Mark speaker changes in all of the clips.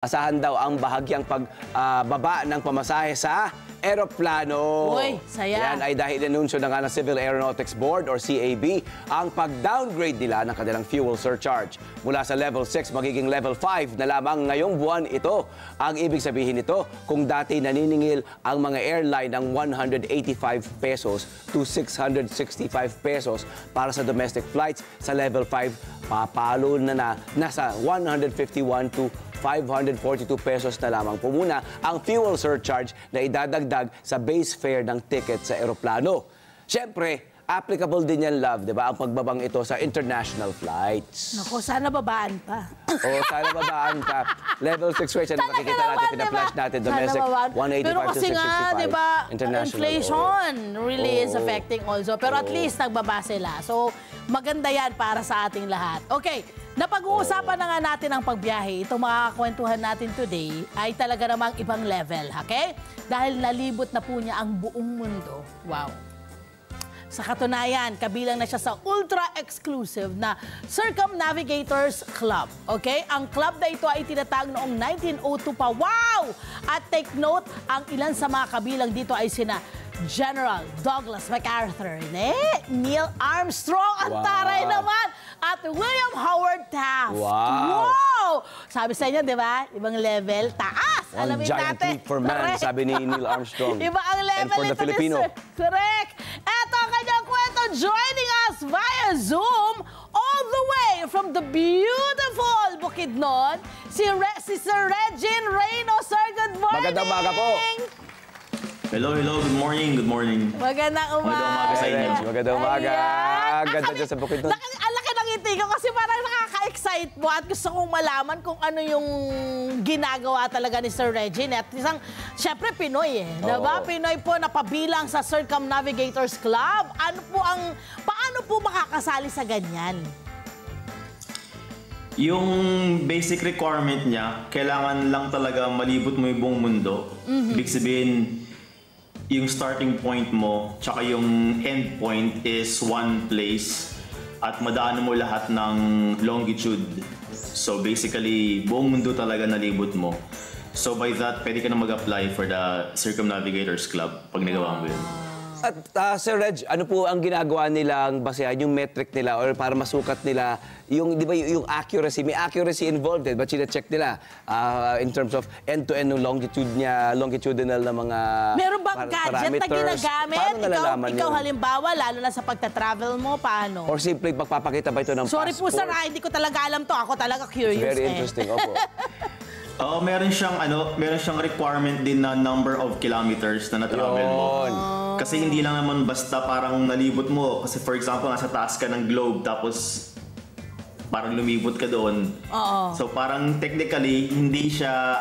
Speaker 1: Asahan daw ang bahagyang pagbaba ng pamasahe sa eroplano.
Speaker 2: Uy, saya.
Speaker 1: Yan ay dahil inunsyo na nga ng Civil Aeronautics Board or CAB ang pag-downgrade nila ng kanilang fuel surcharge. Mula sa level 6 magiging level 5 na lamang ngayong buwan ito. Ang ibig sabihin nito, kung dati naniningil ang mga airline ng 185 pesos to 665 pesos para sa domestic flights, sa level 5 papalo na nasa 151 to 542 pesos na lamang po muna ang fuel surcharge na idadagdag sa base fare ng ticket sa eroplano. Siyempre, applicable din yan, Love, di ba? Ang pagbabang ito sa international flights.
Speaker 2: Naku, sana babaan pa.
Speaker 1: Oo, sana babaan pa. Level 6 rates, ano makikita natin, pina-flash natin, domestic, 185
Speaker 2: pero kasi
Speaker 1: to 665.
Speaker 2: nga, di ba, inflation really is
Speaker 1: Oo.
Speaker 2: affecting also. Pero at least nagbaba sila. So, maganda yan para sa ating lahat. Okay, napag-uusapan na nga natin ang pagbiyahe. Itong makakakwentuhan natin today ay talaga namang ibang level, okay? Dahil nalibot na po niya ang buong mundo. Wow. Sa katunayan, kabilang na siya sa ultra-exclusive na Circumnavigators Club. Okay? Ang club na ito ay tinatag noong 1902 pa. Wow! At take note, ang ilan sa mga kabilang dito ay sina General Douglas MacArthur, Neil Armstrong, ang taray naman, at William Howard Taft.
Speaker 1: Wow!
Speaker 2: Wow! Sabi sa inyo, di ba? Ibang level, taas.
Speaker 1: One
Speaker 2: Alamin
Speaker 1: giant
Speaker 2: natin.
Speaker 1: leap for man,
Speaker 2: Correct.
Speaker 1: sabi ni Neil Armstrong.
Speaker 2: Iba ang level
Speaker 1: And for the
Speaker 2: nito,
Speaker 1: Filipino.
Speaker 2: Correct. Eto ang kanyang kwento, joining us via Zoom, all the way from the beautiful Bukidnon, si Sir Regine Reyno. Sir, good morning!
Speaker 1: Magandang umaga po.
Speaker 3: Hello, good morning, good morning.
Speaker 2: Magandang umaga.
Speaker 3: Magandang umaga sa inyo.
Speaker 1: Magandang umaga.
Speaker 2: Ayan.
Speaker 1: Ganda dyan sa Bukidnon.
Speaker 2: Ang laki ng ngiti ko kasi parang nakaka-excite mo at gusto kong malaman kung ano yung ginagawa talaga ni Sir Regine. At isang, syempre, Pinoy eh. Diba? Pinoy po na pabilang sa Circumnavigators Club. Paano po makakasali sa ganyan?
Speaker 3: Yung basic requirement niya, kailangan lang talaga malibot mo yung buong mundo. Ibig sabihin, yung starting point mo, tsaka yung end point is one place at madaanan mo lahat ng longitude. So basically, buong mundo talaga nalibot mo. So by that, pwede ka na mag-apply for the Circumnavigators Club pag nagawa mo yun.
Speaker 1: At Sir Reg, ano po ang ginagawa nilang basehan, yung metric nila or para masukat nila yung, di ba, yung accuracy, may accuracy involved, ba chine-check nila in terms of end-to-end ng longitudinal na mga
Speaker 2: meron bang gadget na ginagamit?
Speaker 1: Paano nalalaman
Speaker 2: Ikaw
Speaker 1: yun?
Speaker 2: halimbawa, lalo na sa pagta-travel mo, paano?
Speaker 1: Or simple magpapakita ba ito ng
Speaker 2: Sorry
Speaker 1: passport?
Speaker 2: po sir, hindi ko talaga alam to. Ako talaga curious.
Speaker 1: Very interesting, opo.
Speaker 3: Oo, meron siyang requirement din na number of kilometers na na-travel mo. Kasi hindi lang naman basta parang nalibot mo. Kasi for example, nasa taas ka ng globe tapos parang lumibot ka doon. So parang technically hindi siya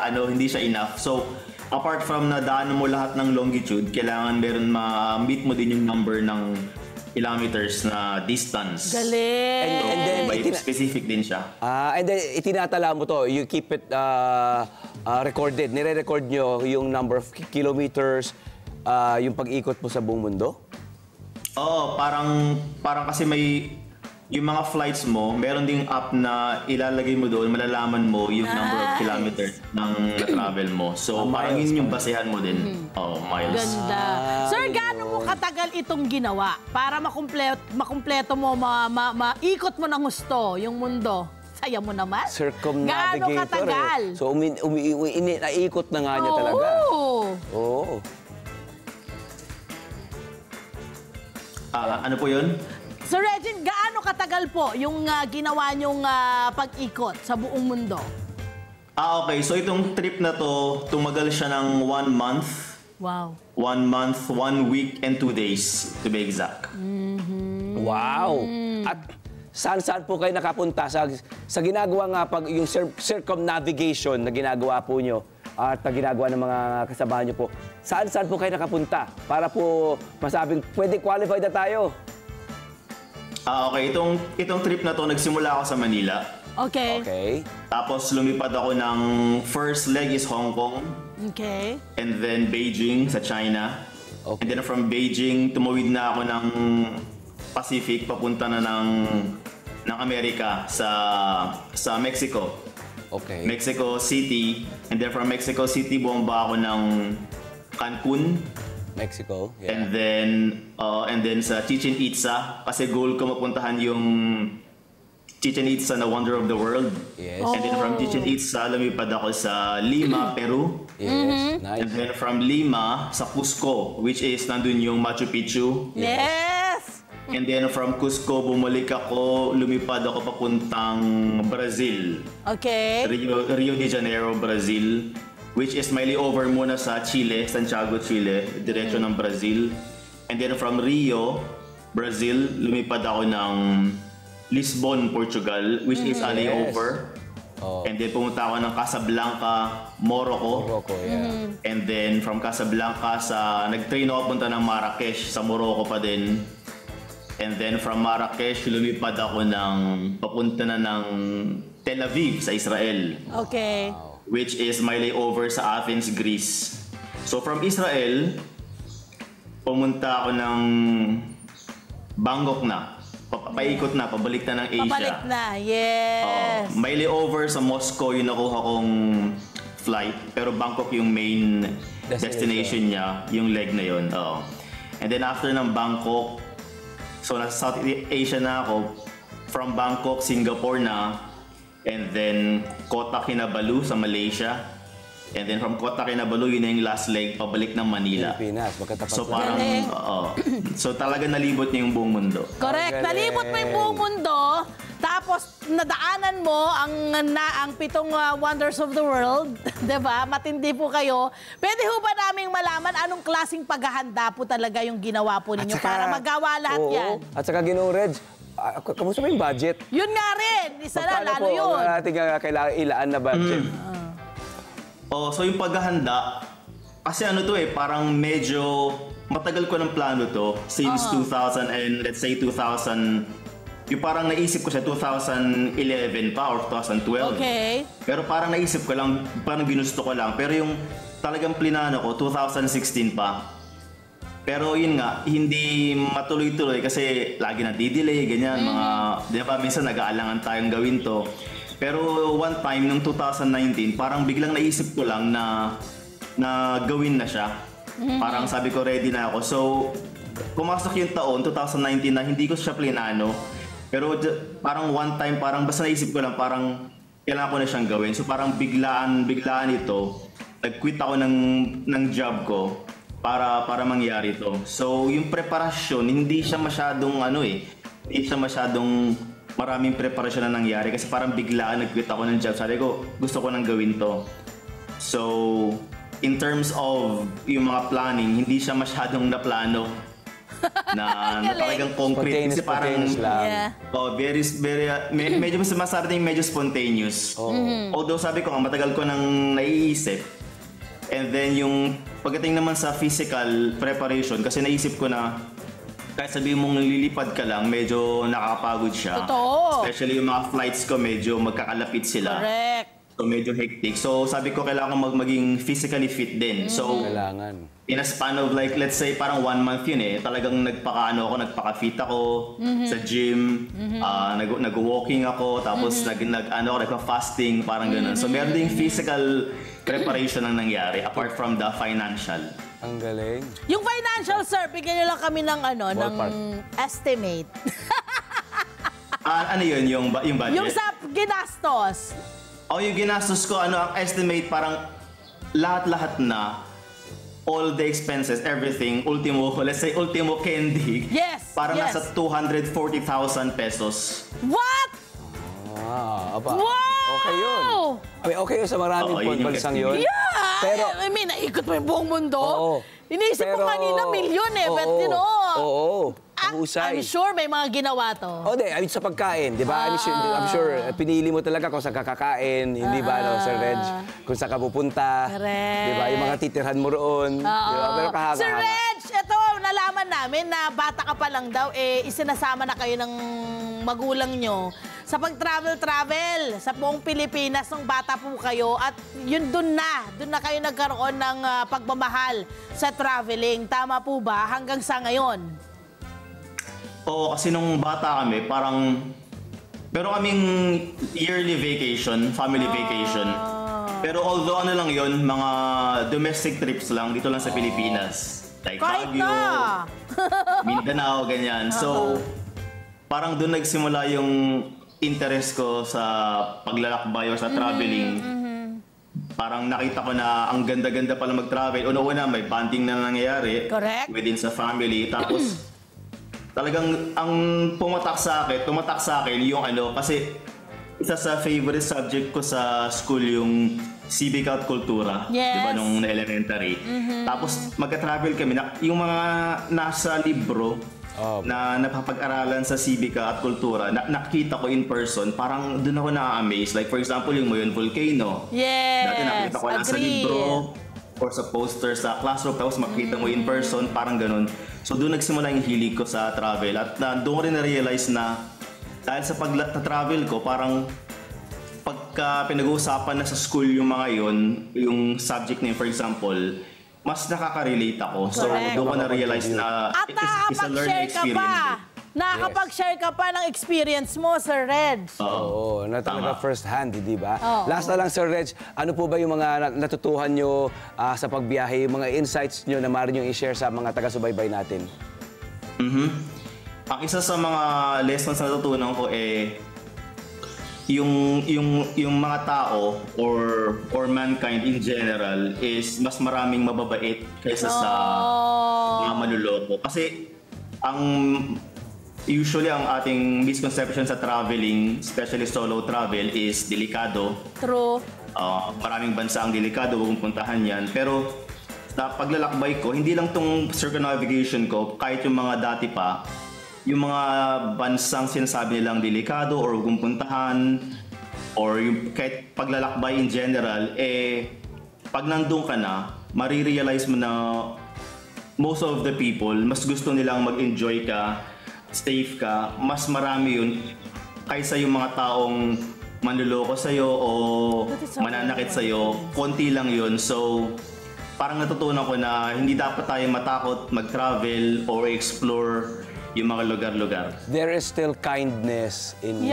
Speaker 3: enough. So apart from nadaanan mo lahat ng longitude, kailangan meron ma-meet mo din yung number ng kilometers na distance.
Speaker 2: Galing!
Speaker 1: And then,
Speaker 3: By specific din siya.
Speaker 1: And then, itinatala mo to. You keep it recorded. Nire-record nyo yung number of kilometers, yung pag-ikot mo sa buong mundo?
Speaker 3: Oo, parang kasi may yung mga flights mo, meron ding app na ilalagay mo doon, malalaman mo yung number of kilometers ng travel mo. So parang yun yung basehan mo din. Miles.
Speaker 2: Ganda. Sir, gaano mo katagal itong ginawa para makumpleto mo, maikot mo ng gusto yung mundo? Saya mo naman.
Speaker 1: Circumnavigator.
Speaker 2: Gaano katagal?
Speaker 1: So, naikot na nga niya talaga. Oo.
Speaker 3: Ano po yun?
Speaker 2: Sir Regine, gaano katagal po yung ginawa niyong pag-ikot sa buong mundo?
Speaker 3: Okay. So itong trip na to, tumagal siya ng 1 month.
Speaker 2: Wow.
Speaker 3: 1 month, 1 week, and 2 days, to be exact.
Speaker 1: Wow! At saan po kayo nakapunta? Sa ginagawa nga, yung circumnavigation na ginagawa po nyo at na ginagawa ng mga kasamahan nyo po, saan po kayo nakapunta? Para po masabing, pwede qualified na tayo.
Speaker 3: Okay. Itong trip na to, nagsimula ako sa Manila.
Speaker 2: Okay.
Speaker 3: Tapos lumipad ako ng first leg is Hong Kong.
Speaker 2: Okay.
Speaker 3: And then Beijing sa China.
Speaker 1: Okay.
Speaker 3: And then from Beijing, tumawid na ako ng Pacific, papunta na ng Amerika sa Mexico.
Speaker 1: Okay.
Speaker 3: Mexico City. And then from Mexico City, bumaba ako ng Cancun.
Speaker 1: Mexico, yeah.
Speaker 3: And then sa Chichen Itza. Kasi goal ko mapuntahan yung Chichen Itza na Wonder of the World.
Speaker 1: Yes.
Speaker 3: And then from Chichen Itza, lumipad ako sa Lima, Peru.
Speaker 1: Yes, nice.
Speaker 3: And then from Lima, sa Cusco, which is nandun yung Machu Picchu.
Speaker 2: Yes!
Speaker 3: And then from Cusco, bumalik ako, lumipad ako papuntang Brazil.
Speaker 2: Okay.
Speaker 3: Rio de Janeiro, Brazil. Which is may layover muna sa Chile, Santiago, Chile, diretso ng Brazil. And then from Rio, Brazil, lumipad ako ng Lisbon, Portugal, which is a layover.
Speaker 1: Oh.
Speaker 3: And then pumunta ako ng Casablanca, Morocco.
Speaker 1: Morocco, yeah.
Speaker 3: And then from Casablanca, nag-train ako punta ng Marrakesh, sa Morocco pa din. And then from Marrakesh, lumipad ako papunta na ng Tel Aviv sa Israel.
Speaker 2: Okay.
Speaker 3: Which is my layover sa Athens, Greece. So from Israel, pumunta ako ng Bangkok na. Paikot na, pabalik na ng Asia.
Speaker 2: Pabalik na, yes.
Speaker 3: May layover sa Moscow yung nakuha kong flight. Pero Bangkok yung main destination niya, yung leg na yun. And then after ng Bangkok, so nasa South Asia na ako. From Bangkok, Singapore na. And then Kota Kinabalu sa Malaysia. And then from Kota Kinabalu, yun na yung last leg, pabalik ng Manila.
Speaker 1: Pilipinas, magkatapat
Speaker 3: So
Speaker 1: lang.
Speaker 3: parang, so talaga nalibot niya yung buong mundo.
Speaker 2: Correct.
Speaker 1: Ang galing.
Speaker 2: Nalibot mo yung buong mundo, tapos nadaanan mo ang 7 wonders of the world. 'Di ba? Matindi po kayo. Pwede ho ba naming malaman anong klaseng paghahanda po talaga yung ginawa po ninyo para magawa lahat yan?
Speaker 1: At saka Ginoong Reg, kamusta ba yung budget?
Speaker 2: Yun nga rin. Isa na, lalo yun.
Speaker 1: Paano po natin kailangan ilaan na budget?
Speaker 3: So yung paghahanda, kasi ano to parang medyo matagal ko ng plano to since 2000 and let's say 2000, yung parang naisip ko siya 2011 pa or 2012.
Speaker 2: Okay.
Speaker 3: Pero parang naisip ko lang, parang ginusto ko lang. Pero yung talagang plinano ko, 2016 pa. Pero yun nga, hindi matuloy-tuloy kasi lagi na di-delay, ganyan, mga, di ba, minsan nag-aalangan tayong gawin to. Pero one time, nung 2019, parang biglang naisip ko lang na gawin na siya. Parang sabi ko, ready na ako. So, pumasok yung taon, 2019, na hindi ko siya plinano. Pero parang one time, parang basta naisip ko lang, parang kailangan ko na siyang gawin. So parang biglaan ito, nag-quit ako ng job ko para mangyari to. So yung preparasyon, hindi siya masyadong hindi siya masyadong maraming preparasyon na nangyari kasi parang biglaan nag-quit ako ng job. Sabi ko, gusto ko nang gawin to. So in terms of yung mga planning, hindi siya masyadong naplano. na talagang concrete kasi parang
Speaker 1: lang.
Speaker 3: Medyo masasabi din medyo spontaneous. Although sabi ko nga matagal ko nang naiisip. And then yung pagdating naman sa physical preparation kasi naisip ko na kahit sabihin mong lilipad ka lang, medyo nakakapagod siya.
Speaker 2: Totoo.
Speaker 3: Especially yung mga flights ko medyo magkakalapit sila.
Speaker 2: Correct.
Speaker 3: So medyo hectic. So sabi ko kailangan maging physically fit din. So
Speaker 1: Kailangan.
Speaker 3: in a span of like let's say parang 1 month yun talagang nagpaka-fit ako sa gym, nag-walking ako, tapos nagpa-fasting, parang ganun. So meron ding physical preparation ang nangyari apart from the financial.
Speaker 1: Ang galing.
Speaker 2: Yung financial, sir, bigyan nyo lang kami ng
Speaker 1: Ballpark.
Speaker 2: estimate.
Speaker 3: Ano yun, yung budget?
Speaker 2: Yung sa ginastos.
Speaker 3: Yung ginastos ko, ang estimate parang lahat-lahat na, all the expenses, everything, let's say ultimo candy.
Speaker 2: Yes,
Speaker 3: Parang
Speaker 2: yes.
Speaker 3: nasa 240,000 pesos.
Speaker 2: What?
Speaker 1: Aba.
Speaker 2: Wow!
Speaker 1: Okay yun. I mean, okay yun sa maraming
Speaker 3: Oo, yun yung
Speaker 1: bansang
Speaker 3: estimate.
Speaker 1: yun.
Speaker 2: Yeah!
Speaker 1: Pero,
Speaker 2: I mean, naikot mo yung buong mundo.
Speaker 1: Oo.
Speaker 2: Iniisip ko kanina milyon but
Speaker 1: oo,
Speaker 2: you know.
Speaker 1: Oo. Husay.
Speaker 2: I'm sure may mga ginawa to.
Speaker 1: I mean, sa pagkain, di ba? I'm sure, pinili mo talaga kung saan kakakain, hindi ba, Sir Reg? Kung saan ka pupunta.
Speaker 2: Correct.
Speaker 1: Di ba? Yung mga titirhan mo roon. Di ba? Pero kahanga-hanga.
Speaker 2: Sir Reg, ito, nalaman namin na bata ka pa lang daw, isinasama na kayo ng magulang nyo sa pag-travel sa buong Pilipinas nung bata po kayo at yun doon na kayo nagkaroon ng pagmamahal sa traveling. Tama po ba hanggang sa ngayon?
Speaker 3: Oo, kasi nung bata kami, parang Pero kaming yearly vacation, family vacation. Pero although ano lang yon, mga domestic trips lang dito lang sa Pilipinas. Like
Speaker 2: Kahit
Speaker 3: Baguio,
Speaker 2: na!
Speaker 3: Mindanao, ganyan. So, parang doon nagsimula yung interest ko sa paglalakbay o sa traveling. Parang nakita ko na ang ganda-ganda pala mag-travel. Una-una, may bonding na nangyayari
Speaker 2: Correct.
Speaker 3: within sa family. Tapos, talagang ang tumatak sa akin yung ano, kasi isa sa favorite subject ko sa school yung civic at kultura,
Speaker 2: Yes.
Speaker 3: di ba, nung elementary. Tapos magka-travel kami, yung mga nasa libro na napapag-aralan sa civica at kultura, nakita ko in person, parang doon ako na-amaze. Like for example, yung Moyon Volcano.
Speaker 2: Yes,
Speaker 3: Dati nakita ko lang sa
Speaker 2: agree.
Speaker 3: libro or sa poster sa classroom, tapos makita mo in person, parang ganun. So doon nagsimula yung hilig ko sa travel. At doon ko rin na-realize na dahil sa pag-travel ko, parang pagka pinag-uusapan na sa school yung mga yon, yung subject na yun, for example, mas nakaka-relate ako. So
Speaker 2: Correct.
Speaker 3: doon ko na-realize na
Speaker 2: At
Speaker 3: it's a learning
Speaker 2: nakakapag-share ka
Speaker 3: experience.
Speaker 2: pa. Nakakapag-share ka pa ng experience mo, Sir Reg.
Speaker 1: Oo, na talaga
Speaker 3: Tama.
Speaker 1: first hand, di ba?
Speaker 2: Oo.
Speaker 1: Last na lang, Sir Reg, ano po ba yung mga natutuhan nyo sa pagbiyahe, yung mga insights nyo na maaari nyo i-share sa mga taga-subaybay natin?
Speaker 3: Ang isa sa mga lessons na natutunan ko yung mga tao or mankind in general is mas maraming mababait kaysa sa mga manloloko. Kasi usually ang ating misconception sa traveling, especially solo travel, is delikado.
Speaker 2: True.
Speaker 3: Maraming bansa ang delikado, huwag mong puntahan yan. Pero sa paglalakbay ko, hindi lang tong circumnavigation ko, kahit yung mga dati pa, yung mga bansang sinasabi nilang delikado or huwag mong puntahan, or yung kahit paglalakbay in general, pag nandun ka na, marirealize mo na most of the people, mas gusto nilang mag-enjoy ka, safe ka, mas marami yun kaysa yung mga taong manluloko sa'yo o mananakit sa'yo, konti lang yun. So, parang natutunan ko na hindi dapat tayo matakot mag-travel or explore yung mga lugar-lugar.
Speaker 1: There is still kindness in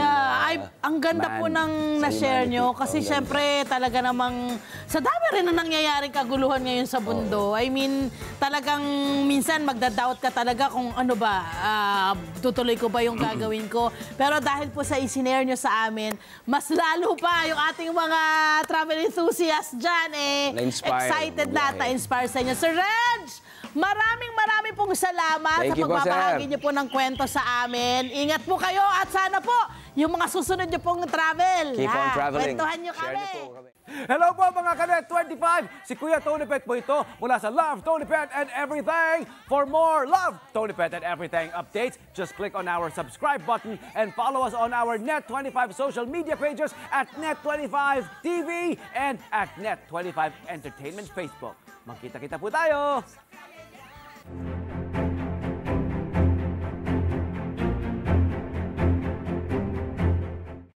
Speaker 2: Ang ganda po ng na-share nyo kasi syempre talaga namang sa dami rin na nangyayaring kaguluhan ngayon sa mundo. I mean, talagang minsan magda-doubt ka talaga kung ano ba, tutuloy ko ba yung gagawin ko. Pero dahil po sa isinare nyo sa amin, mas lalo pa yung ating mga travel enthusiasts dyan
Speaker 1: Na-inspire.
Speaker 2: excited na, na-inspire sa inyo. Sir Reg! Maraming pong salamat
Speaker 1: Thank
Speaker 2: sa
Speaker 1: you po,
Speaker 2: pagbabahagi
Speaker 1: sir.
Speaker 2: niyo po ng kwento sa amin. Ingat po kayo at sana po yung mga susunod niyo pong travel.
Speaker 1: Keep on traveling.
Speaker 2: Kwentuhan niyo
Speaker 1: Share
Speaker 2: kami.
Speaker 1: niyo po kami. Hello po mga Kanet 25! Si Kuya Tony Pet po ito mula sa Love, Tony Pet and Everything. For more Love, Tony Pet and Everything updates, just click on our subscribe button and follow us on our Net25 social media pages at Net25 TV and at Net25 Entertainment Facebook. Magkita-kita po tayo!